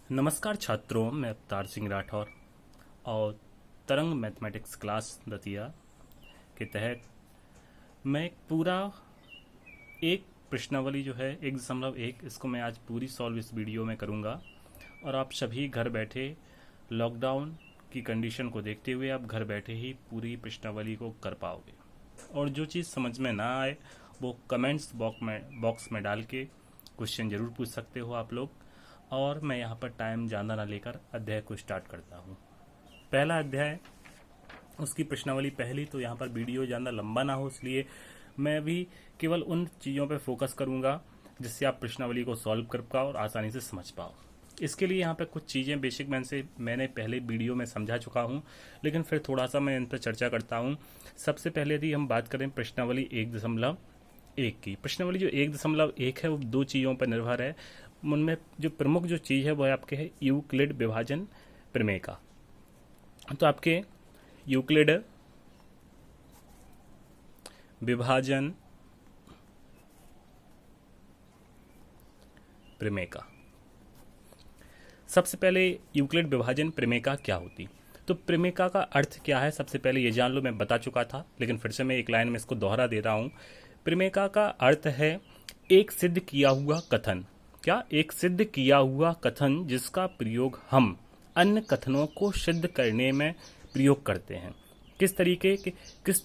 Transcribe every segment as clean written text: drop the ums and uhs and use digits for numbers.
नमस्कार छात्रों, मैं अवतार सिंह राठौर और तरंग मैथमेटिक्स क्लास दतिया के तहत मैं एक पूरा एक प्रश्नावली जो है 1.1 इसको मैं आज पूरी सॉल्व इस वीडियो में करूंगा। और आप सभी घर बैठे लॉकडाउन की कंडीशन को देखते हुए आप घर बैठे ही पूरी प्रश्नावली को कर पाओगे। और जो चीज़ समझ में ना आए वो कमेंट्स बॉक्स में डाल के क्वेश्चन ज़रूर पूछ सकते हो आप लोग। और मैं यहाँ पर टाइम ज़्यादा ना लेकर अध्याय को स्टार्ट करता हूँ। पहला अध्याय, उसकी प्रश्नावली पहली, तो यहाँ पर वीडियो ज़्यादा लंबा ना हो इसलिए मैं भी केवल उन चीज़ों पर फोकस करूँगा जिससे आप प्रश्नावली को सॉल्व कर पाओ और आसानी से समझ पाओ। इसके लिए यहाँ पे कुछ चीज़ें बेसिक मैंने पहले वीडियो में समझा चुका हूँ, लेकिन फिर थोड़ा सा मैं इन पर चर्चा करता हूँ। सबसे पहले यदि हम बात करें प्रश्नावली 1.1 की, प्रश्नावली जो 1.1 है वो दो चीज़ों पर निर्भर है। उनमें जो प्रमुख जो चीज़ है वो आपके है यूक्लिड विभाजन प्रमेय का। तो आपके यूक्लिड विभाजन प्रमेय का, सबसे पहले यूक्लिड विभाजन प्रमेय क्या होती। तो प्रमेय का अर्थ क्या है सबसे पहले ये जान लो। मैं बता चुका था लेकिन फिर से मैं एक लाइन में इसको दोहरा दे रहा हूँ। प्रमेय का अर्थ है एक सिद्ध किया हुआ कथन। क्या? एक सिद्ध किया हुआ कथन जिसका प्रयोग हम अन्य कथनों को सिद्ध करने में प्रयोग करते हैं। किस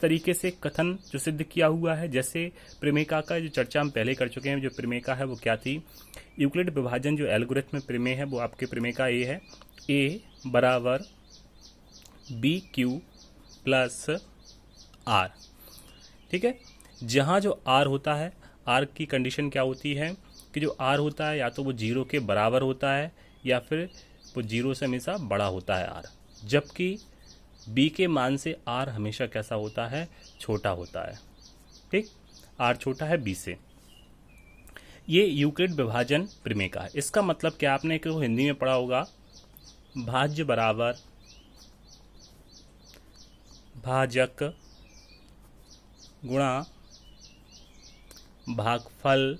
तरीके से कथन जो सिद्ध किया हुआ है, जैसे प्रमेय का जो चर्चा हम पहले कर चुके हैं। जो प्रमेय है वो क्या थी? यूक्लिड विभाजन जो एल्गोरिथम प्रमेय है वो आपके प्रमेय का ये है, a बराबर BQ प्लस R। ठीक है, जहाँ जो R होता है, R की कंडीशन क्या होती है कि जो R होता है या तो वो 0 के बराबर होता है या फिर वो 0 से हमेशा बड़ा होता है R, जबकि B के मान से R हमेशा कैसा होता है? छोटा होता है। ठीक, R छोटा है B से। ये यूक्लिड विभाजन प्रमेय का है। इसका मतलब क्या, आपने को हिंदी में पढ़ा होगा, भाज्य बराबर भाजक गुणा भागफल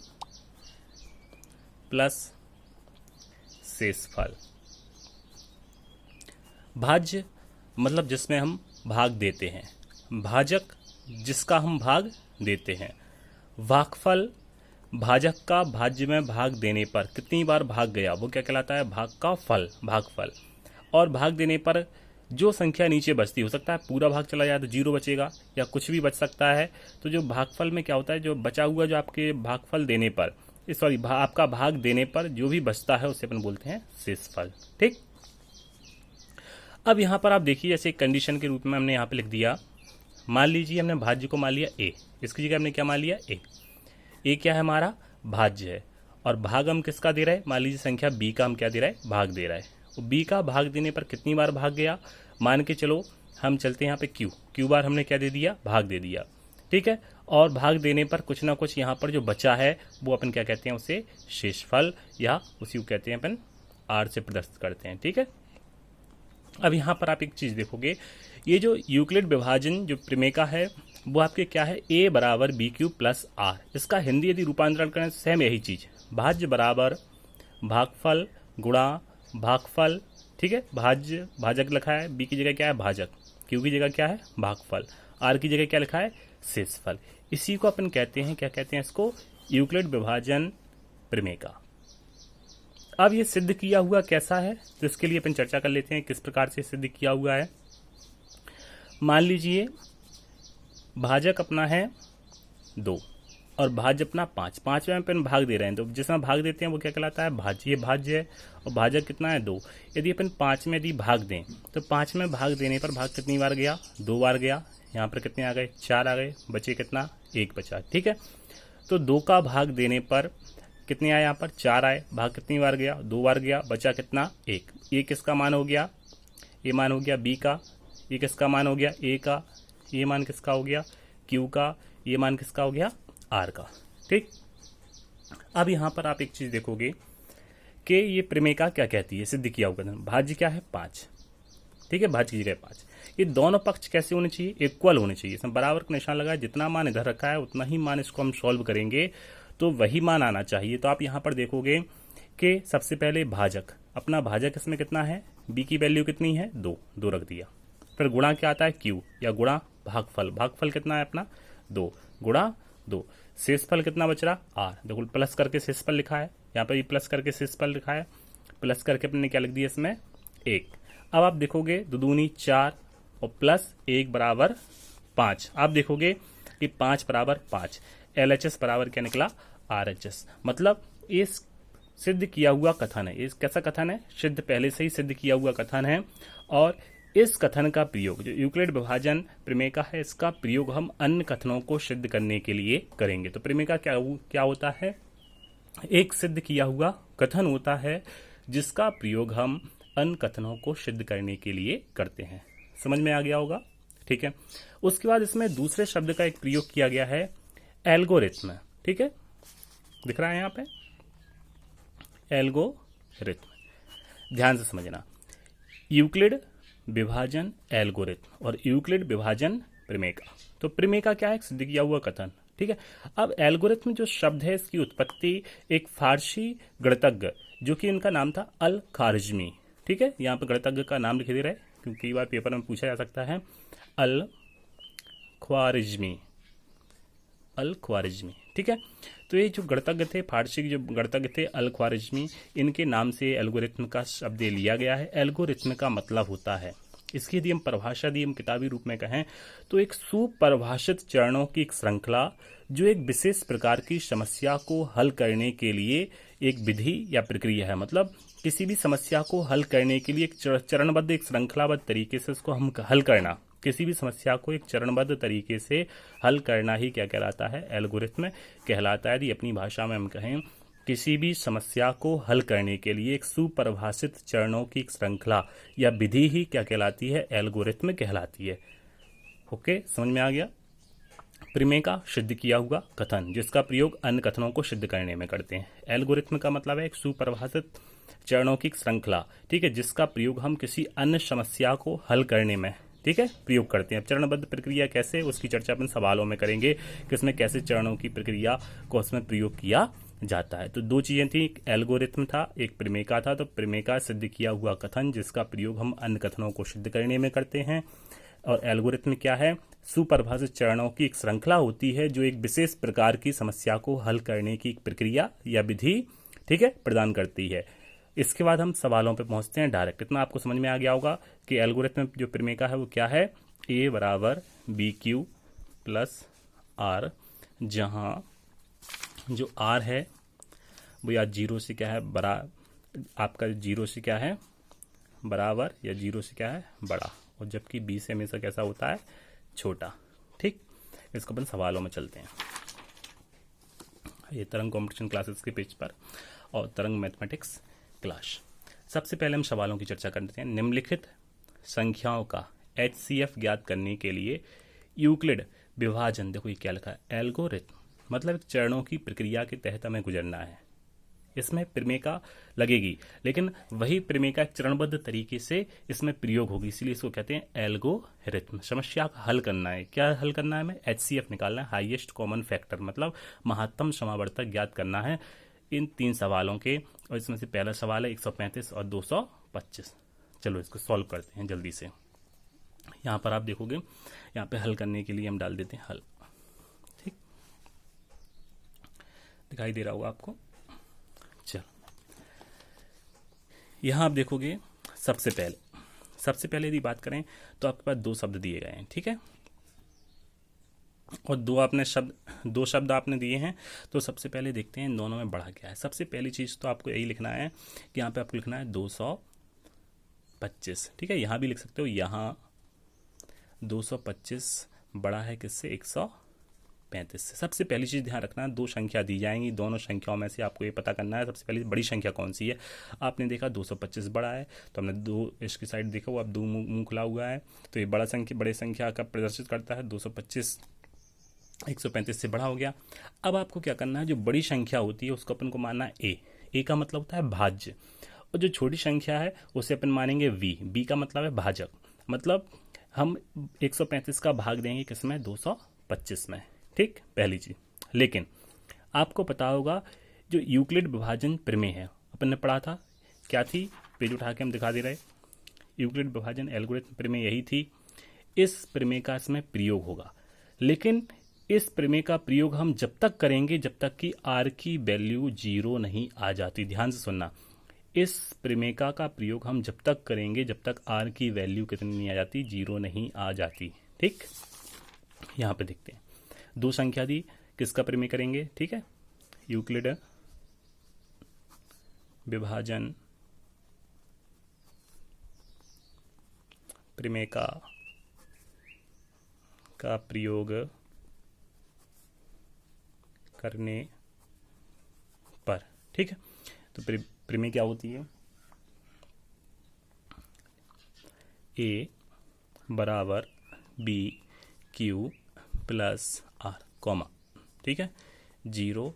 प्लस शेषफल। भाज्य मतलब जिसमें हम भाग देते हैं, भाजक जिसका हम भाग देते हैं, भागफल भाजक का भाज्य में भाग देने पर कितनी बार भाग गया वो क्या कहलाता है? भाग का फल, भागफल। और भाग देने पर जो संख्या नीचे बचती, हो सकता है पूरा भाग चला जाए तो 0 बचेगा या कुछ भी बच सकता है। तो जो भागफल में क्या होता है, जो बचा हुआ जो आपके भागफल देने पर, आपका भाग देने पर जो भी बचता है उसे अपन बोलते हैं शेषफल। ठीक, अब यहाँ पर आप देखिए, जैसे कंडीशन के रूप में हमने यहाँ पे लिख दिया, मान लीजिए हमने भाज्य को मान लिया a, इसकी जगह हमने क्या मान लिया? a क्या है? हमारा भाज्य है। और भाग हम किसका दे रहे हैं? मान लीजिए संख्या b का हम क्या दे रहे हैं? भाग दे रहा है। और b का भाग देने पर कितनी बार भाग गया? मान के चलो हम चलते हैं यहाँ पे q बार हमने क्या दे दिया? भाग दे दिया। ठीक है, और भाग देने पर कुछ ना कुछ यहाँ पर जो बचा है वो अपन क्या कहते हैं? उसे शेषफल या उसी को कहते हैं अपन R से प्रदर्शित करते हैं। ठीक है, अब यहाँ पर आप एक चीज़ देखोगे, ये जो यूक्लिड विभाजन जो प्रमेय का है वो आपके क्या है? a बराबर BQ प्लस R। इसका हिंदी यदि रूपांतरण करें तो सेम यही चीज़, भाज्य बराबर भागफल गुणा भागफल। ठीक है, भाज्य भाजक लिखा है, b की जगह क्या है? भाजक, q की जगह क्या है? भागफल, r की जगह क्या लिखा है? शेषफल। इसी को अपन कहते हैं, क्या कहते हैं इसको? यूक्लिड विभाजन प्रमेय का। अब ये सिद्ध किया हुआ कैसा है, तो इसके लिए अपन चर्चा कर लेते हैं किस प्रकार से सिद्ध किया हुआ है। मान लीजिए भाजक अपना है 2 और भाज्य अपना 5 में अपन भाग दे रहे हैं, तो जिसमें भाग देते हैं वो क्या कहलाता है? भाज्य। ये भाज्य है और भाजक कितना है? 2। यदि अपन 5 में यदि भाग दें तो 5 में भाग देने पर भाग कितनी बार गया? 2 बार गया। यहाँ पर कितने आ गए? 4 आ गए, बचे कितना? 1 बचा। ठीक है, तो 2 का भाग देने पर कितने आए? यहाँ पर 4 आए। भाग कितनी बार गया? 2 बार गया, बचा कितना? 1। ये किसका मान हो गया? ये मान हो गया B का। ये किसका मान हो गया? A का। ये मान किसका हो गया? Q का। ये मान किसका हो गया? R का। ठीक, अब यहाँ पर आप एक चीज़ देखोगे कि ये प्रमेय क्या कहती है? सिद्ध किया हुआ भाज्य क्या है? 5। ठीक है, भाज्य की जगह 5। ये दोनों पक्ष कैसे होने चाहिए? इक्वल होने चाहिए। इसमें बराबर का निशान लगाया, जितना मान इधर रखा है उतना ही मान इसको हम सॉल्व करेंगे तो वही मान आना चाहिए। तो आप यहाँ पर देखोगे कि सबसे पहले भाजक, अपना भाजक इसमें कितना है, b की वैल्यू कितनी है, 2, 2 रख दिया। फिर गुणा क्या आता है, q, या गुणा भागफल, भागफल कितना है अपना 2 गुणा 2, शेषफल कितना बच रहा r, देखो प्लस करके शेषफल लिखा है, यहाँ पर भी प्लस करके शेषफल लिखा है, प्लस करके अपने क्या लिख दिया इसमें 1। अब आप देखोगे 2 दूनी 4 और प्लस 1 बराबर 5, आप देखोगे कि 5 बराबर 5, LHS बराबर क्या निकला, RHS। मतलब ये सिद्ध किया हुआ कथन है, ये कैसा कथन है, सिद्ध, पहले से ही सिद्ध किया हुआ कथन है। और इस कथन का प्रयोग, जो यूक्लिड विभाजन प्रमेय का है, इसका प्रयोग हम अन्य कथनों को सिद्ध करने के लिए करेंगे। तो प्रमेय का क्या होता है, एक सिद्ध किया हुआ कथन होता है जिसका प्रयोग हम अन्य कथनों को सिद्ध करने के लिए करते हैं। समझ में आ गया होगा, ठीक है। उसके बाद इसमें दूसरे शब्द का एक प्रयोग किया गया है, एल्गोरिथम, ठीक है, दिख रहा है यहाँ पे एल्गोरिथम। ध्यान से समझना, यूक्लिड विभाजन एल्गोरिथम और यूक्लिड विभाजन प्रमेय का। तो प्रमेय का क्या है, सिद्ध किया हुआ कथन, ठीक है। अब एल्गोरिथम जो शब्द है, इसकी उत्पत्ति एक फारसी गणितज्ञ, जो कि इनका नाम था अल ख्वारिज़मी, ठीक है। यहाँ पर गणितज्ञ का नाम लिखे दे रहा है क्योंकि कई बार पेपर में पूछा जा सकता है, अल ख्वारिज़मी, अल ख्वारिज़मी, ठीक है। तो ये जो गणितज्ञ थे, फारसी जो गणितज्ञ थे अल ख्वारिज़मी, इनके नाम से एल्गोरिथम का शब्द लिया गया है। एल्गोरिथम का मतलब होता है, इसकी यदि हम परिभाषा दी, हम किताबी रूप में कहें तो एक सुपरिभाषित चरणों की एक श्रृंखला, जो एक विशेष प्रकार की समस्या को हल करने के लिए एक विधि या प्रक्रिया है। मतलब किसी भी समस्या को हल करने के लिए एक चरणबद्ध, एक श्रृंखलाबद्ध तरीके से उसको हम हल करना, किसी भी समस्या को एक चरणबद्ध तरीके से हल करना ही क्या कहलाता है, एल्गोरिथम कहलाता है। यदि अपनी भाषा में हम कहें, किसी भी समस्या को हल करने के लिए एक सुपरिभाषित चरणों की एक श्रृंखला या विधि ही क्या कहलाती है, एल्गोरिथम कहलाती है। ओके, समझ में आ गया। प्रमेय का सिद्ध किया हुआ कथन, जिसका प्रयोग अन्य कथनों को सिद्ध करने में करते हैं। एल्गोरिथम का मतलब है एक सुपरिभाषित चरणों की श्रृंखला, ठीक है, जिसका प्रयोग हम किसी अन्य समस्या को हल करने में, ठीक है, प्रयोग करते हैं। चरणबद्ध प्रक्रिया कैसे, उसकी चर्चा अपन सवालों में करेंगे कि इसमें कैसे चरणों की प्रक्रिया को उसमें प्रयोग किया जाता है। तो दो चीजें थी, एक एल्गोरिथम था, एक प्रमेय का था। तो प्रमेय का सिद्ध किया हुआ कथन, जिसका प्रयोग हम अन्य कथनों को सिद्ध करने में करते हैं। और एल्गोरिथम क्या है, सुपरिभाषित चरणों की एक श्रृंखला होती है, जो एक विशेष प्रकार की समस्या को हल करने की एक प्रक्रिया या विधि, ठीक है, प्रदान करती है। इसके बाद हम सवालों पे पहुंचते हैं डायरेक्ट। इतना आपको समझ में आ गया होगा कि एल्गोरिथम जो प्रमेय का है वो क्या है, A बराबर BQ प्लस R, जहाँ जो R है वो या जीरो से क्या है बड़ा, आपका जीरो से क्या है बराबर, या जीरो से क्या है बड़ा, और जबकि B से हमेशा कैसा होता है, छोटा, ठीक। इसको अपन सवालों में चलते हैं। ये तरंग कॉम्पिटिशन क्लासेस के पेज पर और तरंग मैथमेटिक्स क्लास। सबसे पहले हम सवालों की चर्चा करते हैं। निम्नलिखित संख्याओं का HCF ज्ञात करने के लिए यूक्लिड विभाजन, देखो ये क्या लिखा है, एल्गोरिथम, मतलब चरणों की प्रक्रिया के तहत हमें गुजरना है। इसमें प्रमेय का लगेगी, लेकिन वही प्रमेय का चरणबद्ध तरीके से इसमें प्रयोग होगी, इसलिए इसको कहते हैं एल्गोरिथम। समस्या का हल करना है, क्या हल करना है हमें, HCF निकालना है, हाईएस्ट कॉमन फैक्टर, मतलब महत्तम समावर्तक ज्ञात करना है इन 3 सवालों के। और इसमें से पहला सवाल है 135 और 225। चलो इसको सॉल्व करते हैं जल्दी से। यहाँ पर आप देखोगे, यहाँ पे हल करने के लिए हम डाल देते हैं हल, ठीक, दिखाई दे रहा होगा आपको। चलो यहाँ आप देखोगे, सबसे पहले यदि बात करें तो आपके पास 2 शब्द दिए गए हैं, ठीक है, और दो शब्द आपने दिए हैं। तो सबसे पहले देखते हैं इन दोनों में बड़ा क्या है। सबसे पहली चीज तो आपको यही लिखना है कि यहाँ पे आपको लिखना है 225, ठीक है। यहाँ भी लिख सकते हो, यहाँ 225 बड़ा है किससे, 135 से। सबसे पहली चीज ध्यान रखना है, 2 संख्या दी जाएंगी, दोनों संख्याओं में से आपको ये पता करना है सबसे पहले बड़ी संख्या कौन सी है। आपने देखा 225 बड़ा है, तो हमने 2 इसकी साइड देखा, वो अब 2 मुंह खुला हुआ है, तो ये बड़े संख्या का प्रदर्शित करता है। 225 135 से बड़ा हो गया। अब आपको क्या करना है, जो बड़ी संख्या होती है उसको अपन को मानना है ए का मतलब होता है भाज्य, और जो छोटी संख्या है उसे अपन मानेंगे बी का मतलब है भाजक। मतलब हम 135 का भाग देंगे किसमें, 225 में, ठीक, पहली चीज। लेकिन आपको पता होगा जो यूक्लिड विभाजन प्रमेय है, अपन ने पढ़ा था, क्या थी, पेज उठा के हम दिखा दे रहे, यूक्लिड विभाजन एल्गोरिथम प्रमेय यही थी। इस प्रमेय का इसमें प्रयोग होगा, लेकिन इस प्रमेय का प्रयोग हम जब तक करेंगे जब तक कि आर की वैल्यू 0 नहीं आ जाती। ध्यान से सुनना, इस प्रमेय का प्रयोग हम जब तक करेंगे जब तक आर की वैल्यू कितनी नहीं आ जाती, 0 नहीं आ जाती। ठीक, यहाँ पे देखते हैं, दो संख्या दी, किसका प्रमेय करेंगे, ठीक है, यूक्लिड विभाजन प्रमेय का प्रयोग करने पर। ठीक है, तो प्रमेय क्या होती है, ए बराबर B Q plus R comma, ठीक है, 0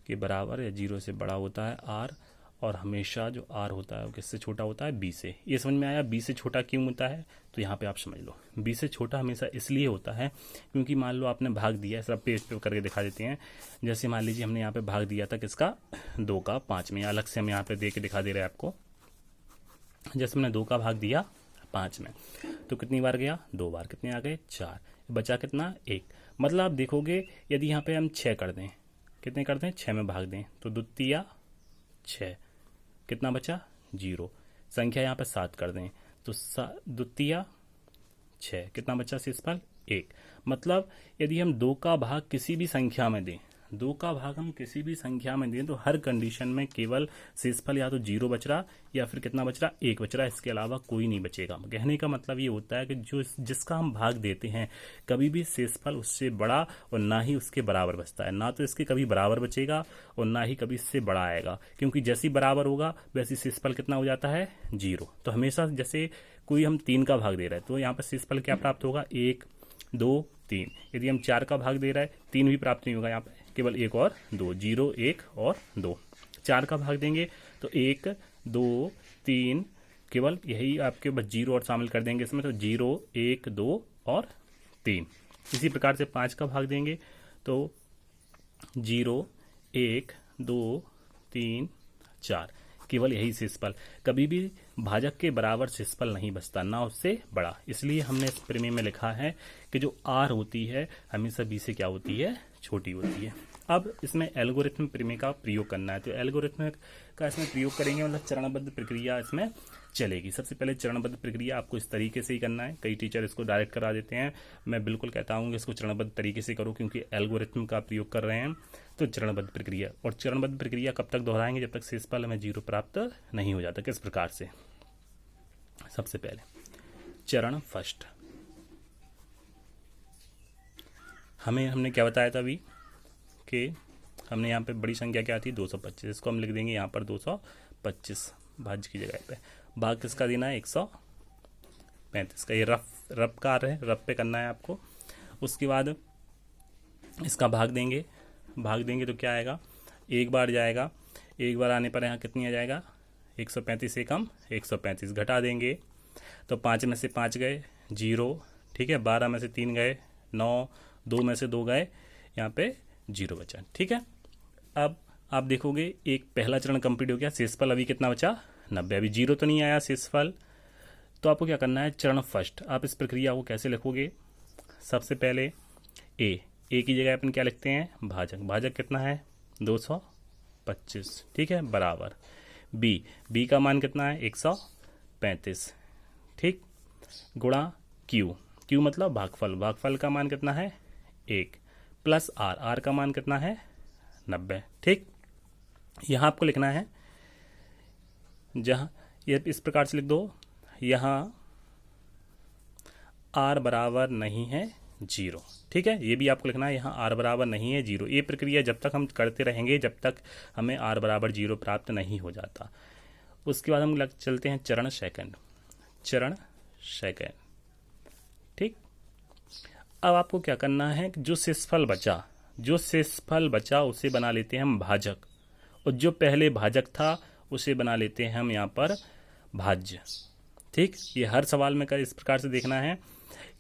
के बराबर या 0 से बड़ा होता है आर, और हमेशा जो आर होता है वो किससे छोटा होता है, बी से। ये समझ में आया, बी से छोटा क्यों होता है, तो यहाँ पे आप समझ लो, बी से छोटा हमेशा इसलिए होता है क्योंकि मान लो आपने भाग दिया है, सब पेज पे करके दिखा देते हैं। जैसे मान लीजिए हमने यहाँ पे भाग दिया था किसका, 2 का 5 में, अलग से हम यहाँ पे दे के दिखा दे रहे हैं आपको। जैसे हमने 2 का भाग दिया 5 में, तो कितनी बार गया, 2 बार, कितने आ गए, 4, बचा कितना, 1। मतलब आप देखोगे यदि यहाँ पे हम 6 कर दें, कितने कर दें, 6 में भाग दें, तो द्वितीया 6, कितना बचा, 0। संख्या यहाँ पे 7 कर दें तो द्वितीया 6, कितना बचा, शेषफल 1। मतलब यदि हम 2 का भाग किसी भी संख्या में दें, 2 का भाग हम किसी भी संख्या में दें, तो हर कंडीशन में केवल शेषफल या तो 0 बच रहा या फिर कितना बच रहा, 1 बच रहा, इसके अलावा कोई नहीं बचेगा। कहने का मतलब ये होता है कि जो जिसका हम भाग देते हैं कभी भी शेषफल उससे बड़ा और ना ही उसके बराबर बचता है, ना तो इसके कभी बराबर बचेगा और ना ही कभी इससे बड़ा आएगा, क्योंकि जैसी बराबर होगा वैसे शेषफल कितना हो जाता है, 0। तो हमेशा जैसे कोई हम 3 का भाग दे रहे हैं तो यहाँ पर शेषफल क्या प्राप्त होगा, 1 2 3। यदि हम 4 का भाग दे रहे हैं 3 भी प्राप्त नहीं होगा, यहाँ पे केवल 1 और 2, 0 1 और 2। 4 का भाग देंगे तो 1 2 3, केवल यही आपके बस 0 और शामिल कर देंगे इसमें, तो 0 1 2 और 3। इसी प्रकार से 5 का भाग देंगे तो 0 1 2 3 4, केवल यही शेषफल, कभी भी भाजक के बराबर शेषफल नहीं बचता, ना उससे बड़ा। इसलिए हमने इस प्रमेय में लिखा है कि जो आर होती है हमेशा बी से क्या होती है, छोटी होती है। अब इसमें एल्गोरिथम प्रमेय का प्रयोग करना है, तो एल्गोरिथम का इसमें प्रयोग करेंगे, मतलब चरणबद्ध प्रक्रिया इसमें चलेगी। सबसे पहले चरणबद्ध प्रक्रिया आपको इस तरीके से ही करना है, कई टीचर इसको डायरेक्ट करा देते हैं, मैं बिल्कुल कहता हूँ कि इसको चरणबद्ध तरीके से करो, क्योंकि एल्गोरिथम का प्रयोग कर रहे हैं। तो चरणबद्ध प्रक्रिया, और चरणबद्ध प्रक्रिया कब तक दोहराएंगे, जब तक शेषफल हमें 0 प्राप्त नहीं हो जाता। किस प्रकार से, सबसे पहले चरण फर्स्ट, हमने क्या बताया था अभी कि हमने यहाँ पे बड़ी संख्या क्या थी, 225, इसको हम लिख देंगे यहाँ पर 225 भाज्य की जगह पे। भाग किसका देना है, 135 का। ये रफ का है, रफ पे करना है आपको। उसके बाद इसका भाग देंगे तो क्या आएगा, एक बार जाएगा, एक बार आने पर यहाँ कितनी आ जाएगा, 135 से कम 135, घटा देंगे तो 5 में से 5 गए 0, ठीक है, 12 में से 3 गए 9, 2 में से 2 गए, यहाँ पे 0 बचा, ठीक है। अब आप देखोगे एक पहला चरण कंप्लीट हो गया, शेषफल अभी कितना बचा, 90। अभी 0 तो नहीं आया शेषफल, तो आपको क्या करना है, चरण फर्स्ट। आप इस प्रक्रिया को कैसे लिखोगे, सबसे पहले ए की जगह अपन क्या लिखते हैं, भाजक कितना है, 225, ठीक है, बराबर बी का मान कितना है, 135, ठीक, गुणा क्यू मतलब भागफल का मान कितना है, 1, प्लस आर का मान कितना है, 90, ठीक। यहाँ आपको लिखना है, जहाँ ये इस प्रकार से लिख दो, यहाँ आर बराबर नहीं है 0, ठीक है, ये भी आपको लिखना है, यहाँ आर बराबर नहीं है 0। ये प्रक्रिया जब तक हम करते रहेंगे जब तक हमें आर बराबर 0 प्राप्त नहीं हो जाता। उसके बाद हम चलते हैं चरण सेकंड, ठीक। अब आपको क्या करना है, जो शेषफल बचा उसे बना लेते हैं हम भाजक, और जो पहले भाजक था उसे बना लेते हैं हम यहाँ पर भाज्य, ठीक। ये हर सवाल में इस प्रकार से देखना है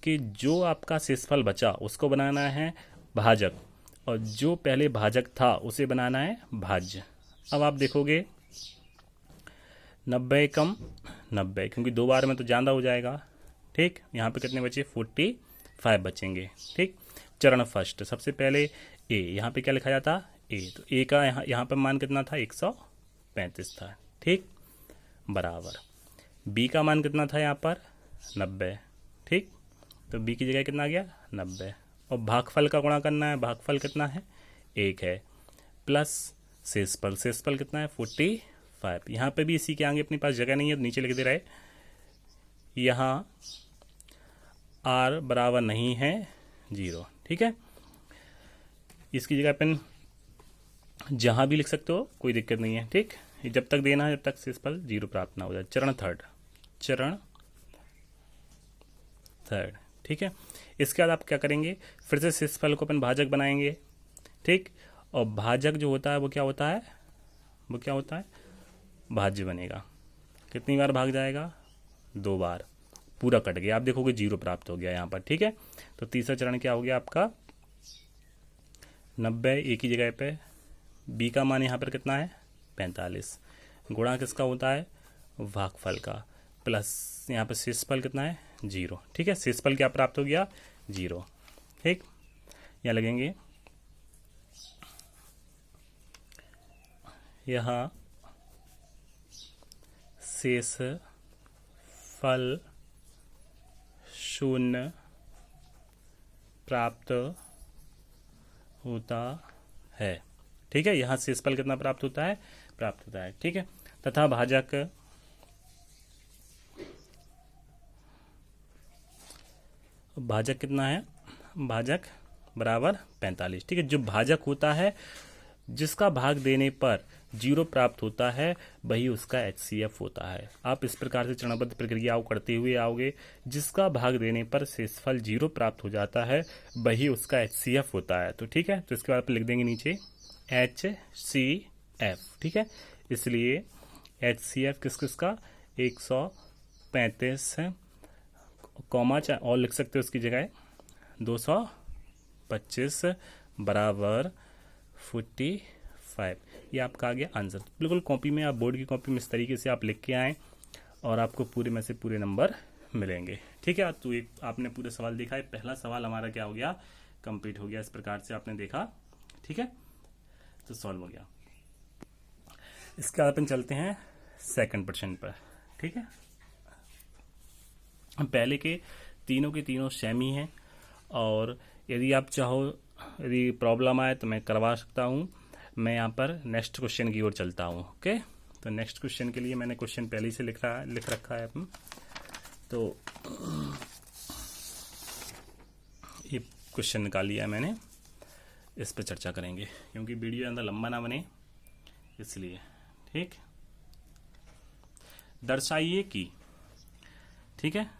कि जो आपका शेषफल बचा उसको बनाना है भाजक, और जो पहले भाजक था उसे बनाना है भाज्य। अब आप देखोगे 90 कम 90, क्योंकि 2 बार में तो ज़्यादा हो जाएगा। ठीक, यहाँ पे कितने बचे? 45 बचेंगे। ठीक, चरण फर्स्ट, सबसे पहले ए, यहाँ पे क्या लिखा जाता? ए, तो ए का यहाँ पे मान कितना था? 135 था। ठीक, बराबर बी का मान कितना था यहाँ पर? 90। ठीक, तो बी की जगह कितना आ गया? 90। और भागफल का गुणा करना है, भागफल कितना है? 1 है, प्लस शेषफल, शेषफल कितना है? 45। यहाँ पे भी इसी के आगे अपने पास जगह नहीं है तो नीचे लिख दे रहे, यहाँ आर बराबर नहीं है 0। ठीक है, इसकी जगह अपन जहाँ भी लिख सकते हो, कोई दिक्कत नहीं है। ठीक, जब तक देना है जब तक शेषफल 0 प्राप्त ना हो जाए। चरण थर्ड, ठीक है, इसके बाद आप क्या करेंगे? फिर से शेषफल को अपन भाजक बनाएंगे। ठीक, और भाजक जो होता है वो क्या होता है? वो क्या होता है? भाज्य बनेगा। कितनी बार भाग जाएगा? 2 बार, पूरा कट गया। आप देखोगे 0 प्राप्त हो गया यहाँ पर। ठीक है, तो तीसरा चरण क्या हो गया आपका? 90 ए की जगह पे, बी का मान यहाँ पर कितना है? 45। गुणा किसका होता है? भागफल का, प्लस यहाँ पर शेषफल कितना है? 0। ठीक है, शेषफल क्या प्राप्त हो गया? 0। ठीक, यहाँ लगेंगे, यहाँ शेषफल 0 प्राप्त होता है। ठीक है, यहाँ शेषफल कितना प्राप्त होता है? प्राप्त होता है। ठीक है, तथा भाजक कितना है? भाजक बराबर 45। ठीक है, जो भाजक होता है जिसका भाग देने पर 0 प्राप्त होता है वही उसका HCF होता है। आप इस प्रकार से चरणबद्ध प्रक्रियाओं करते हुए आओगे। जिसका भाग देने पर शेषफल 0 प्राप्त हो जाता है वही उसका HCF होता है। तो ठीक है, तो इसके बाद आप लिख देंगे नीचे HCF। ठीक है, इसलिए HCF किस किसका? 135 है, कॉमा और लिख सकते हो उसकी जगह 225 बराबर 45। ये आपका आ गया आंसर। बिल्कुल कॉपी में, आप बोर्ड की कॉपी में इस तरीके से आप लिख के आएँ और आपको पूरे में से पूरे नंबर मिलेंगे। ठीक है, तो एक आपने पूरे सवाल देखा है। पहला सवाल हमारा क्या हो गया? कंप्लीट हो गया। इस प्रकार से आपने देखा। ठीक है, तो सॉल्व हो गया। इसके बाद अपन चलते हैं सेकंड प्रश्न पर। ठीक है, पहले के तीनों सेम ही हैं, और यदि आप चाहो, यदि प्रॉब्लम आए तो मैं करवा सकता हूँ। मैं यहाँ पर नेक्स्ट क्वेश्चन की ओर चलता हूँ। ओके, तो नेक्स्ट क्वेश्चन के लिए मैंने क्वेश्चन पहले ही से लिख रखा है अपन। तो ये क्वेश्चन निकाल लिया है मैंने, इस पर चर्चा करेंगे क्योंकि वीडियो ज़्यादा लंबा ना बने इसलिए। ठीक, दर्शाइए कि, ठीक है,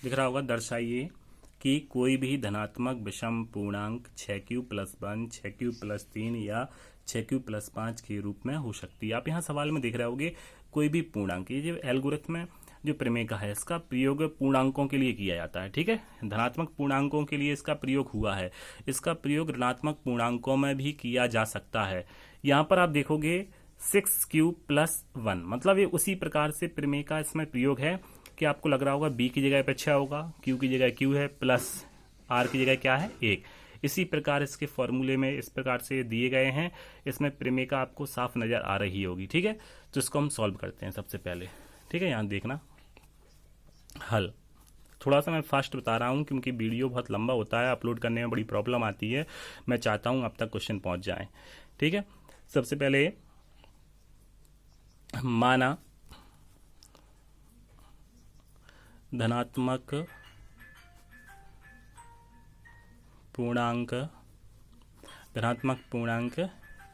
दिख रहा होगा, दर्शाइए कि कोई भी धनात्मक विषम पूर्णांक 6q + 1, 6q + 3 या 6q + 5 के रूप में हो सकती है। आप यहाँ सवाल में देख रहे होगे कोई भी पूर्णांक, ये जो एल्गोरिथम है, जो प्रमेय का है, इसका प्रयोग पूर्णांकों के लिए किया जाता है। ठीक है, धनात्मक पूर्णांकों के लिए इसका प्रयोग हुआ है, इसका प्रयोग ऋणात्मक पूर्णांकों में भी किया जा सकता है। यहाँ पर आप देखोगे 6q + 1, मतलब ये उसी प्रकार से प्रमेय का इसमें प्रयोग है कि आपको लग रहा होगा b की जगह पे 6 होगा, q की जगह q है, प्लस r की जगह क्या है? 1। इसी प्रकार इसके फॉर्मूले में इस प्रकार से दिए गए हैं, इसमें प्रमेय का आपको साफ नजर आ रही होगी। ठीक है, तो इसको हम सॉल्व करते हैं सबसे पहले। ठीक है, यहाँ देखना हल। थोड़ा सा मैं फास्ट बता रहा हूँ क्योंकि वीडियो बहुत लंबा होता है, अपलोड करने में बड़ी प्रॉब्लम आती है। मैं चाहता हूँ अब तक क्वेश्चन पहुँच जाए। ठीक है, सबसे पहले माना धनात्मक पूर्णांक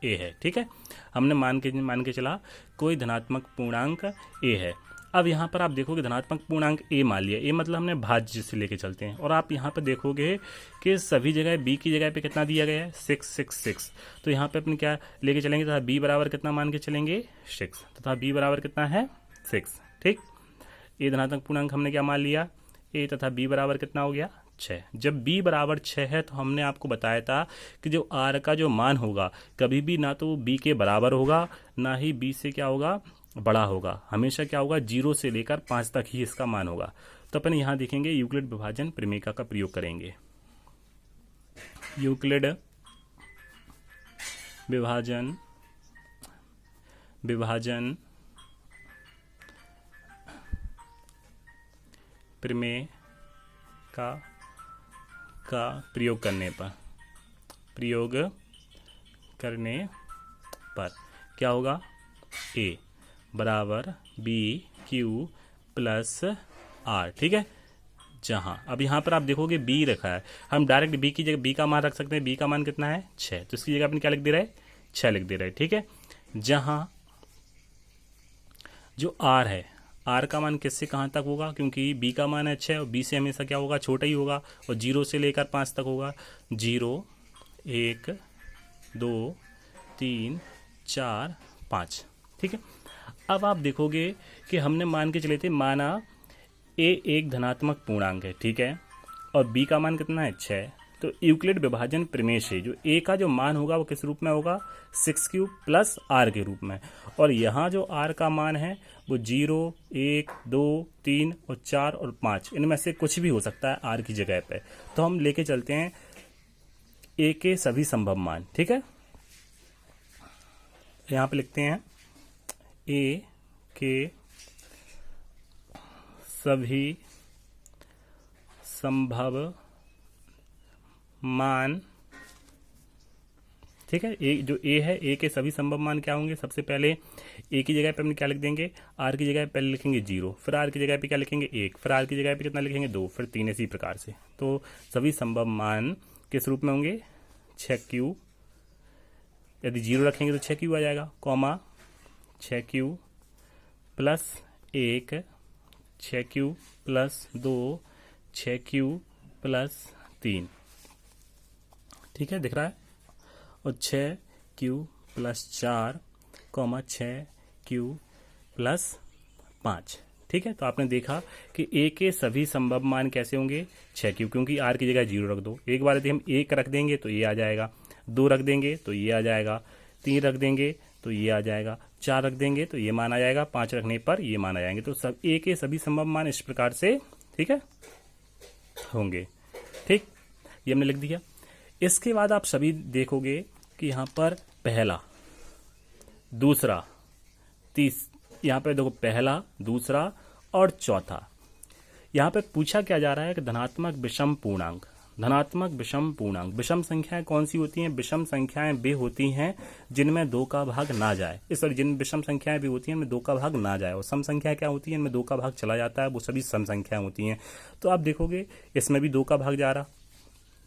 ए है। ठीक है, हमने मान के चला कोई धनात्मक पूर्णांक ए है। अब यहाँ पर आप देखोगे धनात्मक पूर्णांक ए मान लिया, ए मतलब हमने भाज्य से लेके चलते हैं, और आप यहाँ पे देखोगे कि सभी जगह बी की जगह पे कितना दिया गया है? 6। तो यहाँ पे अपन क्या लेके चलेंगे? तथा बी बराबर कितना मान के चलेंगे? 6, तथा बी बराबर कितना है? 6। ठीक, ए धनात्मक पूर्णांक हमने क्या मान लिया? ए, तथा बी बराबर कितना हो गया? 6। जब b बराबर 6 है तो हमने आपको बताया था कि जो r का जो मान होगा कभी भी ना तो b के बराबर होगा ना ही b से क्या होगा बड़ा होगा, हमेशा क्या होगा 0 से लेकर 5 तक ही इसका मान होगा। तो अपन यहाँ देखेंगे यूक्लिड विभाजन प्रमेय का प्रयोग करेंगे। यूक्लिड विभाजन प्रमेय का प्रयोग करने पर क्या होगा, a बराबर बी क्यू प्लस आर। ठीक है, जहां अब यहाँ पर आप देखोगे b रखा है, हम डायरेक्ट b की जगह b का मान रख सकते हैं। b का मान कितना है 6, तो इसकी जगह अपन क्या लिख दे रहे हैं 6 लिख दे रहे हैं। ठीक है, जहां जो r है, r का मान किससे कहाँ तक होगा, क्योंकि b का मान है 6 और b से हमेशा क्या होगा छोटा ही होगा और 0 से लेकर 5 तक होगा। 0 1 2 3 4 5। ठीक है, अब आप देखोगे कि हमने मान के चले थे, माना a एक धनात्मक पूर्णांक है। ठीक है, और b का मान कितना है 6, तो यूक्लिड विभाजन प्रमेय से जो a का जो मान होगा वो किस रूप में होगा 6³ प्लस r के रूप में, और यहाँ जो r का मान है वो 0 1 2 3 और 4 और 5 इनमें से कुछ भी हो सकता है r की जगह पे। तो हम लेके चलते हैं a के सभी संभव मान। ठीक है, यहाँ पे लिखते हैं a के सभी संभव मान। ठीक है, ए जो a है, a के सभी संभव मान क्या होंगे, सबसे पहले a की जगह पे हम क्या लिख देंगे, r की जगह पे पहले लिखेंगे 0, फिर r की जगह पे क्या लिखेंगे 1, फिर r की जगह पे कितना लिखेंगे 2, फिर 3, इसी प्रकार से। तो सभी संभव मान किस रूप में होंगे 6³ यदि 0 रखेंगे तो 6³ आ जाएगा, कॉमा 6³ प्लस 1 6³ प्लस 2 6³ प्लस 3। ठीक है, दिख रहा है, और 6³ प्लस 4 कॉमा 6³ प्लस 5। ठीक है, तो आपने देखा कि a के सभी संभव मान कैसे होंगे 6³, क्योंकि r की जगह 0 रख दो। एक बार यदि हम 1 रख देंगे तो ये आ जाएगा, 2 रख देंगे तो ये आ जाएगा, 3 रख देंगे तो ये आ जाएगा, 4 रख देंगे तो ये मान आ जाएगा, 5 रखने पर ये मान आ जाएंगे। तो सब a के सभी संभव मान इस प्रकार से ठीक है होंगे। ठीक, ये हमने लिख दिया। इसके बाद आप सभी देखोगे कि यहाँ पर पहला दूसरा यहाँ पे देखो पहला दूसरा और चौथा, यहाँ पे पूछा क्या जा रहा है कि धनात्मक विषम पूर्णांक। धनात्मक विषम पूर्णांक, विषम संख्याएं कौन सी होती हैं, विषम संख्याएं वे होती हैं जिनमें 2 का भाग ना जाए। इस तरह जिन विषम संख्याएं भी होती हैं इनमें 2 का भाग ना जाए, और सम संख्या क्या होती है इनमें 2 का भाग चला जाता है, वो सभी सम संख्याएं होती हैं। तो आप देखोगे इसमें भी 2 का भाग जा रहा,